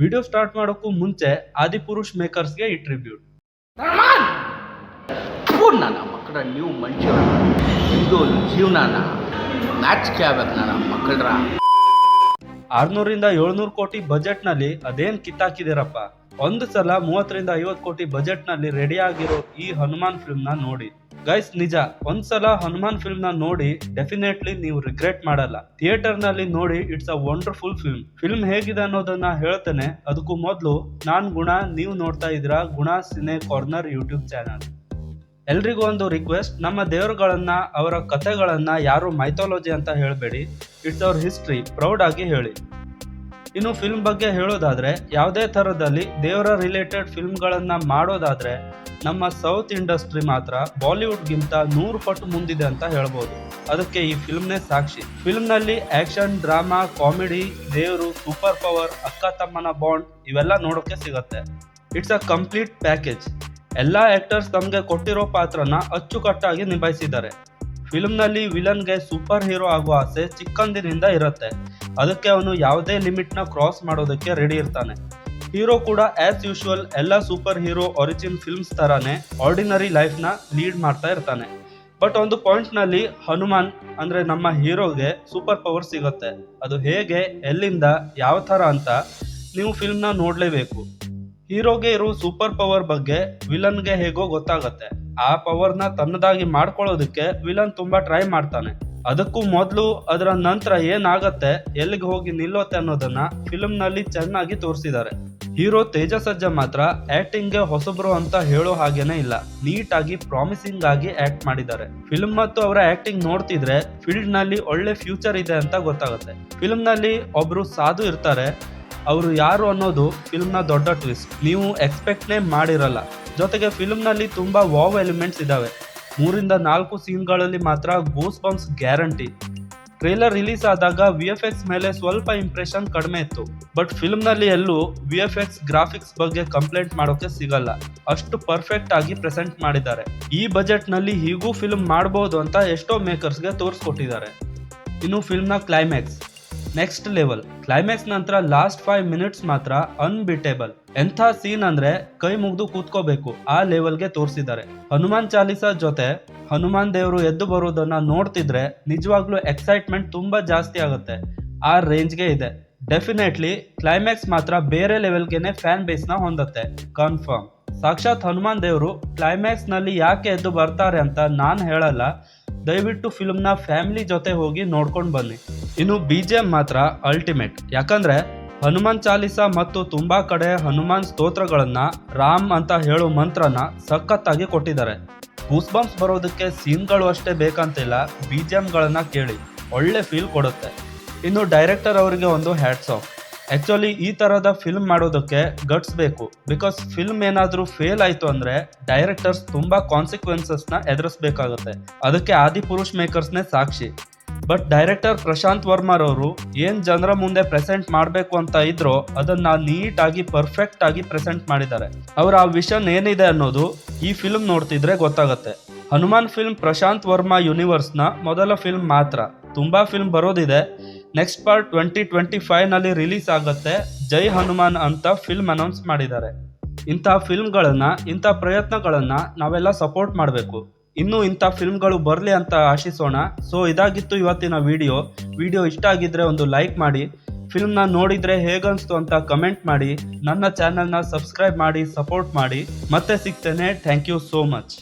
Video start ಮಾಡೋಕ್ಕೂ ಮುಂಚೆ ಆದಿಪುರುಷ್ ಮೇಕರ್ಸ್ಗೆ ಈ ಟ್ರಿಬ್ಯೂಟ್. ನನ್ನ ಮಕ್ಕಳ ನೀವು ಮನುಷ್ಯ ಇದು ಜೀವನಾನ ಮ್ಯಾಚ್ಗೆ ಆಗ್ಬೇಕು ನನ್ನ ಮಕ್ಕಳ್ರ. 600 - 700 ಕೋಟಿ ಬಜೆಟ್ ನಲ್ಲಿ ಅದೇನ್ ಕಿತ್ತಾಕಿದಿರಪ್ಪ. ಒಂದು ಸಲ 30 - 50 ಕೋಟಿ ಬಜೆಟ್ ನಲ್ಲಿ ರೆಡಿ ಆಗಿರೋ ಈ ಹನುಮಾನ್ ಫಿಲ್ಮ್ ನ ನೋಡಿ ಗೈಸ್. ನಿಜ, ಒಂದ್ಸಲ ಹನುಮಾನ್ ಫಿಲ್ಮ್ ನ ನೋಡಿ ಡೆಫಿನೆಟ್ಲಿ ನೀವು ರಿಗ್ರೆಟ್ ಮಾಡಲ್ಲ. ಥಿಯೇಟರ್ ನಲ್ಲಿ ನೋಡಿ, it's a wonderful film. Film ಹೇಗಿದೆ ಅನ್ನೋದನ್ನ ಹೇಳ್ತೇನೆ. ಅದಕ್ಕೂ ಮೊದಲು ನಾನ್ ಗುಣ, ನೀವು ನೋಡ್ತಾ ಇದ್ದೀರಾ ಗುಣ ಸಿನೆ ಕಾರ್ನರ್ ಯೂಟ್ಯೂಬ್ ಚಾನಲ್. ಎಲ್ರಿಗೂ ಒಂದು ರಿಕ್ವೆಸ್ಟ್, ನಮ್ಮ ದೇವರುಗಳನ್ನ ಅವರ ಕಥೆಗಳನ್ನ ಯಾರು ಮೈಥಾಲಜಿ ಅಂತ ಹೇಳಬೇಡಿ. ಇಟ್ಸ್ ಅವರ್ ಹಿಸ್ಟ್ರಿ, ಪ್ರೌಡ್ ಆಗಿ ಹೇಳಿ. ಇನ್ನು ಫಿಲ್ಮ್ ಬಗ್ಗೆ ಹೇಳೋದಾದ್ರೆ, ಯಾವುದೇ ಥರದಲ್ಲಿ ದೇವರ ರಿಲೇಟೆಡ್ ಫಿಲ್ಮ್ಗಳನ್ನ ಮಾಡೋದಾದ್ರೆ ನಮ್ಮ ಸೌತ್ ಇಂಡಸ್ಟ್ರಿ ಮಾತ್ರ ಬಾಲಿವುಡ್ಗಿಂತ 100 ಪಟ್ಟು ಮುಂದಿದೆ ಅಂತ ಹೇಳ್ಬೋದು. ಅದಕ್ಕೆ ಈ ಫಿಲ್ಮ್ನೇ ಸಾಕ್ಷಿ. ಫಿಲ್ಮ್ನಲ್ಲಿ ಆಕ್ಷನ್, ಡ್ರಾಮಾ, ಕಾಮಿಡಿ, ದೇವರು, ಸೂಪರ್ ಪವರ್, ಅಕ್ಕ ತಮ್ಮನ ಬಾಂಡ್ ಇವೆಲ್ಲ ನೋಡೋಕೆ ಸಿಗತ್ತೆ. It's a complete package. ಎಲ್ಲ ಆಕ್ಟರ್ಸ್ ತಮಗೆ ಕೊಟ್ಟಿರೋ ಪಾತ್ರನ ಅಚ್ಚುಕಟ್ಟಾಗಿ ನಿಭಾಯಿಸಿದ್ದಾರೆ. ಫಿಲ್ಮ್ನಲ್ಲಿ ವಿಲನ್ಗೆ ಸೂಪರ್ ಹೀರೋ ಆಗೋ ಆಸೆ ಚಿಕ್ಕಂದಿನಿಂದ ಇರುತ್ತೆ. ಅದಕ್ಕೆ ಅವನು ಯಾವುದೇ ಲಿಮಿಟ್ನ ಕ್ರಾಸ್ ಮಾಡೋದಕ್ಕೆ ರೆಡಿ ಇರ್ತಾನೆ. ಹೀರೋ ಕೂಡ ಆಸ್ ಯೂಶುವಲ್ ಎಲ್ಲ ಸೂಪರ್ ಹೀರೋ ಒರಿಜಿನ್ ಫಿಲ್ಮ್ಸ್ ತರಾನೇ ಆರ್ಡಿನರಿ ಲೈಫ್ನ ಲೀಡ್ ಮಾಡ್ತಾ ಇರ್ತಾನೆ. ಬಟ್ ಒಂದು ಪಾಯಿಂಟ್ನಲ್ಲಿ ಹನುಮಾನ್ ಅಂದ್ರೆ ನಮ್ಮ ಹೀರೋಗೆ ಸೂಪರ್ ಪವರ್ ಸಿಗುತ್ತೆ. ಅದು ಹೇಗೆ, ಎಲ್ಲಿಂದ, ಯಾವ ಥರ ಅಂತ ನೀವು ಫಿಲ್ಮ್ನ ನೋಡಲೇಬೇಕು. ಹೀರೋಗೆ ಇರೋ ಸೂಪರ್ ಪವರ್ ಬಗ್ಗೆ ವಿಲನ್ಗೆ ಹೇಗೋ ಗೊತ್ತಾಗತ್ತೆ. ಆ ಪವರ್ನ ತನ್ನದಾಗಿ ಮಾಡ್ಕೊಳ್ಳೋದಕ್ಕೆ ವಿಲನ್ ತುಂಬಾ ಟ್ರೈ ಮಾಡ್ತಾನೆ. ಅದಕ್ಕೂ ಮೊದಲು ಅದರ ನಂತರ ಏನಾಗತ್ತೆ, ಎಲ್ಲಿಗೆ ಹೋಗಿ ನಿಲ್ಲುತ್ತೆ ಅನ್ನೋದನ್ನ ಫಿಲ್ಮ್ ನಲ್ಲಿ ಚೆನ್ನಾಗಿ ತೋರಿಸಿದ್ದಾರೆ. ಹೀರೋ ತೇಜ ಸರ್ಜಾ ಮಾತ್ರ ಆಕ್ಟಿಂಗ್ಗೆ ಹೊಸಬ್ರು ಅಂತ ಹೇಳೋ ಹಾಗೇನೆ ಇಲ್ಲ. ನೀಟ್ ಆಗಿ ಪ್ರಾಮಿಸಿಂಗ್ ಆಗಿ ಆಕ್ಟ್ ಮಾಡಿದ್ದಾರೆ. ಫಿಲ್ಮ್ ಮತ್ತು ಅವರ ಆಕ್ಟಿಂಗ್ ನೋಡ್ತಿದ್ರೆ ಫೀಲ್ಡ್ ನಲ್ಲಿ ಒಳ್ಳೆ ಫ್ಯೂಚರ್ ಇದೆ ಅಂತ ಗೊತ್ತಾಗುತ್ತೆ. ಫಿಲ್ಮ್ ನಲ್ಲಿ ಒಬ್ರು ಸಾಧು ಇರ್ತಾರೆ. ಅವರು ಯಾರು ಅನ್ನೋದು ಫಿಲ್ಮ್ನ ದೊಡ್ಡ ಟ್ವಿಸ್ಟ್. ನೀವು ಎಕ್ಸ್ಪೆಕ್ಟ್ನೇ ಮಾಡಿರಲ್ಲ. ಜೊತೆಗೆ ಫಿಲ್ಮ್ನಲ್ಲಿ ತುಂಬಾ ವಾವ್ ಎಲಿಮೆಂಟ್ಸ್ ಇದಾವೆ. 3 - 4 ಸೀನ್ಗಳಲ್ಲಿ ಮಾತ್ರ goose bumps guarantee. Trailer release ಆದಾಗ VFX ಮೇಲೆ ಸ್ವಲ್ಪ ಇಂಪ್ರೆಷನ್ ಕಡಿಮೆ ಇತ್ತು. ಬಟ್ ಫಿಲ್ಮ್ನಲ್ಲಿ ಎಲ್ಲೂ VFX ಗ್ರಾಫಿಕ್ಸ್ ಬಗ್ಗೆ ಕಂಪ್ಲೇಂಟ್ ಮಾಡೋಕೆ ಸಿಗಲ್ಲ. ಅಷ್ಟು ಪರ್ಫೆಕ್ಟ್ ಆಗಿ ಪ್ರೆಸೆಂಟ್ ಮಾಡಿದ್ದಾರೆ. ಈ ಬಜೆಟ್ ನಲ್ಲಿ ಹೀಗೂ ಫಿಲ್ಮ್ ಮಾಡಬಹುದು ಅಂತ ಎಷ್ಟೋ ಮೇಕರ್ಸ್ಗೆ ತೋರಿಸ್ಕೊಟ್ಟಿದ್ದಾರೆ. ಇನ್ನು ಫಿಲ್ಮ್ನ ಕ್ಲೈಮ್ಯಾಕ್ಸ್ ನೆಕ್ಸ್ಟ್ ಲೆವೆಲ್. ಕ್ಲೈಮ್ಯಾಕ್ಸ್ ನಂತರ ಲಾಸ್ಟ್ 5 ಮಿನಿಟ್ಸ್ ಮಾತ್ರ ಅನ್ಬಿಟೇಬಲ್. ಎಂಥ ಸೀನ್ ಅಂದ್ರೆ ಕೈ ಮುಗ್ದು ಕೂತ್ಕೋಬೇಕು, ಆ ಲೆವೆಲ್ಗೆ ತೋರಿಸಿದ್ದಾರೆ. ಹನುಮಾನ್ ಚಾಲೀಸಾ ಜೊತೆ ಹನುಮಾನ್ ದೇವರು ಎದ್ದು ಬರೋದನ್ನ ನೋಡ್ತಿದ್ರೆ ನಿಜವಾಗ್ಲೂ ಎಕ್ಸೈಟ್ಮೆಂಟ್ ತುಂಬಾ ಜಾಸ್ತಿ ಆಗುತ್ತೆ. ಆ ರೇಂಜ್ಗೆ ಇದೆ. ಡೆಫಿನೆಟ್ಲಿ ಕ್ಲೈಮ್ಯಾಕ್ಸ್ ಮಾತ್ರ ಬೇರೆ ಲೆವೆಲ್ಗೆನೆ ಫ್ಯಾನ್ ಬೇಸ್ ನ ಹೊಂದತ್ತೆ, ಕನ್ಫರ್ಮ್. ಸಾಕ್ಷಾತ್ ಹನುಮಾನ್ ದೇವರು ಕ್ಲೈಮ್ಯಾಕ್ಸ್ ನಲ್ಲಿ ಯಾಕೆ ಎದ್ದು ಬರ್ತಾರೆ ಅಂತ ನಾನ್ ಹೇಳಲ್ಲ. ದಯವಿಟ್ಟು ಫಿಲ್ಮ್ನ ಫ್ಯಾಮಿಲಿ ಜೊತೆ ಹೋಗಿ ನೋಡ್ಕೊಂಡು ಬನ್ನಿ. ಇನ್ನು BGM ಮಾತ್ರ ಅಲ್ಟಿಮೇಟ್. ಯಾಕಂದ್ರೆ ಹನುಮಾನ್ ಚಾಲೀಸಾ ಮತ್ತು ತುಂಬಾ ಕಡೆ ಹನುಮಾನ್ ಸ್ತೋತ್ರಗಳನ್ನ, ರಾಮ್ ಅಂತ ಹೇಳೋ ಮಂತ್ರನ ಸಖತ್ತಾಗಿ ಕೊಟ್ಟಿದ್ದಾರೆ. ಗೂಸ್ ಬಂಪ್ಸ್ ಬರೋದಕ್ಕೆ ಸೀನ್ಗಳು ಅಷ್ಟೇ ಬೇಕಂತಿಲ್ಲ, BGMಗಳನ್ನ ಕೇಳಿ ಒಳ್ಳೆ ಫೀಲ್ ಕೊಡುತ್ತೆ. ಇನ್ನು ಡೈರೆಕ್ಟರ್ ಅವರಿಗೆ ಒಂದು ಹ್ಯಾಟ್ಸ್ ಆಫ್. ಆಕ್ಚುಲಿ ಈ ತರದ ಫಿಲ್ಮ್ ಮಾಡೋದಕ್ಕೆ ಗಟ್ಸ್ ಬೇಕು. ಬಿಕಾಸ್ ಫಿಲ್ಮ್ ಏನಾದ್ರೂ ಫೇಲ್ ಆಯ್ತು ಅಂದ್ರೆ ಡೈರೆಕ್ಟರ್ಸ್ ತುಂಬಾ ಕಾನ್ಸಿಕ್ವೆನ್ಸಸ್ ನ ಎದುರಿಸಬೇಕಾಗುತ್ತೆ. ಅದಕ್ಕೆ ಆದಿಪುರುಷ್ ಮೇಕರ್ಸ್ನೇ ಸಾಕ್ಷಿ. ಬಟ್ ಡೈರೆಕ್ಟರ್ ಪ್ರಶಾಂತ್ ವರ್ಮರ್ ಅವರು ಏನ್ ಜನರ ಮುಂದೆ ಪ್ರೆಸೆಂಟ್ ಮಾಡಬೇಕು ಅಂತ ಇದ್ರೋ ಅದನ್ನ ನೀಟ್ ಆಗಿ ಪರ್ಫೆಕ್ಟ್ ಆಗಿ ಪ್ರೆಸೆಂಟ್ ಮಾಡಿದ್ದಾರೆ. ಅವರ ಆ ವಿಷನ್ ಏನಿದೆ ಅನ್ನೋದು ಈ ಫಿಲ್ಮ್ ನೋಡ್ತಿದ್ರೆ ಗೊತ್ತಾಗುತ್ತೆ. ಹನುಮಾನ್ ಫಿಲ್ಮ್ ಪ್ರಶಾಂತ್ ವರ್ಮಾ ಯೂನಿವರ್ಸ್ ನ ಮೊದಲ ಫಿಲ್ಮ್ ಮಾತ್ರ. ತುಂಬಾ ಫಿಲ್ಮ್ ಬರೋದಿದೆ. ನೆಕ್ಸ್ಟ್ ಪಾರ್ಟ್ 2025 ನಲ್ಲಿ ರಿಲೀಸ್ ಆಗುತ್ತೆ. ಜೈ ಹನುಮಾನ್ ಅಂತ ಫಿಲ್ಮ್ ಅನೌನ್ಸ್ ಮಾಡಿದ್ದಾರೆ. ಇಂಥ ಫಿಲ್ಮ್ಗಳನ್ನ, ಇಂಥ ಪ್ರಯತ್ನಗಳನ್ನ ನಾವೆಲ್ಲ ಸಪೋರ್ಟ್ ಮಾಡಬೇಕು. ಇನ್ನೂ ಇಂಥ ಫಿಲ್ಮ್ಗಳು ಬರಲಿ ಅಂತ ಆಶಿಸೋಣ. ಸೊ ಇದಾಗಿತ್ತು ಇವತ್ತಿನ ವಿಡಿಯೋ ಇಷ್ಟ ಆಗಿದ್ರೆ ಒಂದು ಲೈಕ್ ಮಾಡಿ. ಫಿಲ್ಮ್ನ ನೋಡಿದ್ರೆ ಹೇಗನ್ಸ್ತು ಅಂತ ಕಮೆಂಟ್ ಮಾಡಿ. ನನ್ನ ಚಾನೆಲ್ನ ಸಬ್ಸ್ಕ್ರೈಬ್ ಮಾಡಿ, ಸಪೋರ್ಟ್ ಮಾಡಿ. ಮತ್ತೆ ಸಿಗ್ತೇನೆ. Thank you so much.